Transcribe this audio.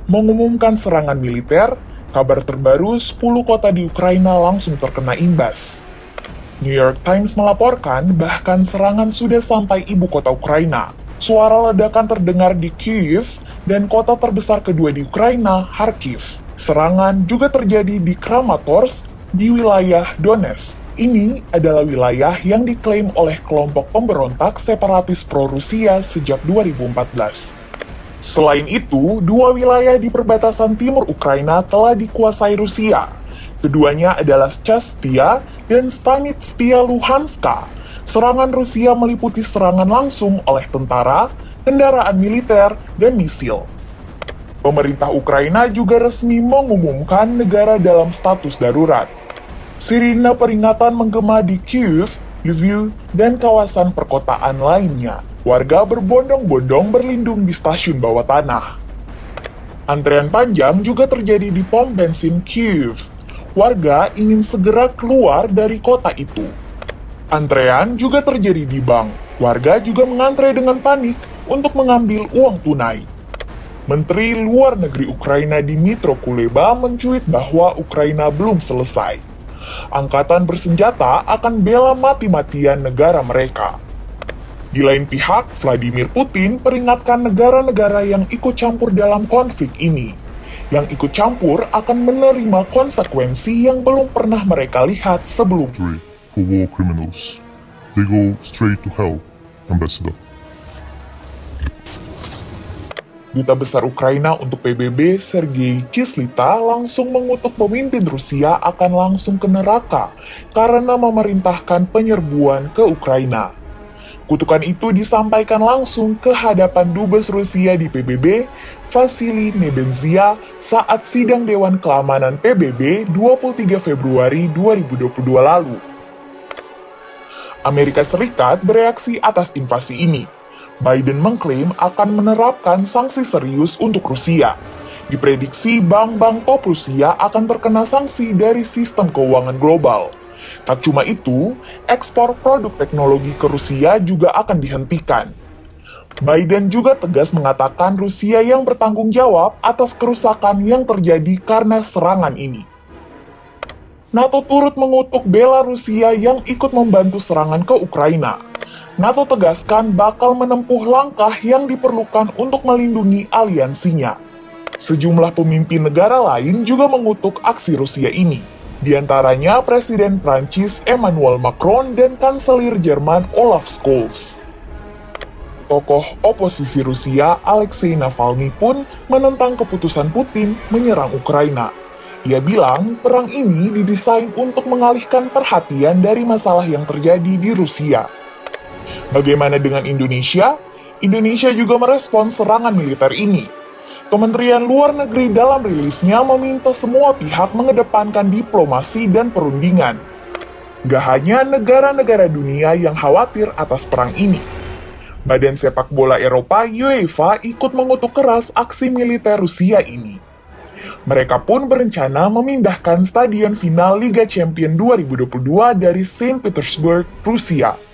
mengumumkan serangan militer. Kabar terbaru, 10 kota di Ukraina langsung terkena imbas. New York Times melaporkan bahkan serangan sudah sampai ibu kota Ukraina. Suara ledakan terdengar di Kyiv dan kota terbesar kedua di Ukraina, Kharkiv. Serangan juga terjadi di Kramatorsk di wilayah Donetsk. Ini adalah wilayah yang diklaim oleh kelompok pemberontak separatis pro-Rusia sejak 2014. Selain itu, dua wilayah di perbatasan timur Ukraina telah dikuasai Rusia. Keduanya adalah Chastia dan Stanitsia Luhanska. Serangan Rusia meliputi serangan langsung oleh tentara, kendaraan militer, dan misil. Pemerintah Ukraina juga resmi mengumumkan negara dalam status darurat. Sirine peringatan menggema di Kyiv, Lviv, dan kawasan perkotaan lainnya. Warga berbondong-bondong berlindung di stasiun bawah tanah. Antrean panjang juga terjadi di pom bensin Kyiv. Warga ingin segera keluar dari kota itu. Antrean juga terjadi di bank. Warga juga mengantre dengan panik untuk mengambil uang tunai. Menteri Luar Negeri Ukraina Dmytro Kuleba mencuit bahwa Ukraina belum selesai. Angkatan bersenjata akan bela mati-matian negara mereka. Di lain pihak, Vladimir Putin peringatkan negara-negara yang ikut campur dalam konflik ini. Yang ikut campur akan menerima konsekuensi yang belum pernah mereka lihat sebelumnya. For war criminals. They go straight to hell, Ambassador. Duta Besar Ukraina untuk PBB, Sergei Kislita, langsung mengutuk pemimpin Rusia akan langsung ke neraka karena memerintahkan penyerbuan ke Ukraina. Kutukan itu disampaikan langsung ke hadapan Dubes Rusia di PBB, Vasily Nebenzia, saat sidang Dewan Keamanan PBB 23 Februari 2022 lalu. Amerika Serikat bereaksi atas invasi ini. Biden mengklaim akan menerapkan sanksi serius untuk Rusia. Diprediksi bank-bank top Rusia akan terkena sanksi dari sistem keuangan global. Tak cuma itu, ekspor produk teknologi ke Rusia juga akan dihentikan. Biden juga tegas mengatakan Rusia yang bertanggung jawab atas kerusakan yang terjadi karena serangan ini. NATO turut mengutuk bela Rusia yang ikut membantu serangan ke Ukraina. NATO tegaskan bakal menempuh langkah yang diperlukan untuk melindungi aliansinya. Sejumlah pemimpin negara lain juga mengutuk aksi Rusia ini. Di antaranya Presiden Prancis Emmanuel Macron dan Kanselir Jerman Olaf Scholz. Tokoh oposisi Rusia Alexei Navalny pun menentang keputusan Putin menyerang Ukraina. Ia bilang perang ini didesain untuk mengalihkan perhatian dari masalah yang terjadi di Rusia. Bagaimana dengan Indonesia? Indonesia juga merespons serangan militer ini. Kementerian Luar Negeri dalam rilisnya meminta semua pihak mengedepankan diplomasi dan perundingan. Gak hanya negara-negara dunia yang khawatir atas perang ini. Badan Sepak Bola Eropa UEFA ikut mengutuk keras aksi militer Rusia ini. Mereka pun berencana memindahkan stadion final Liga Champions 2022 dari Saint Petersburg, Rusia.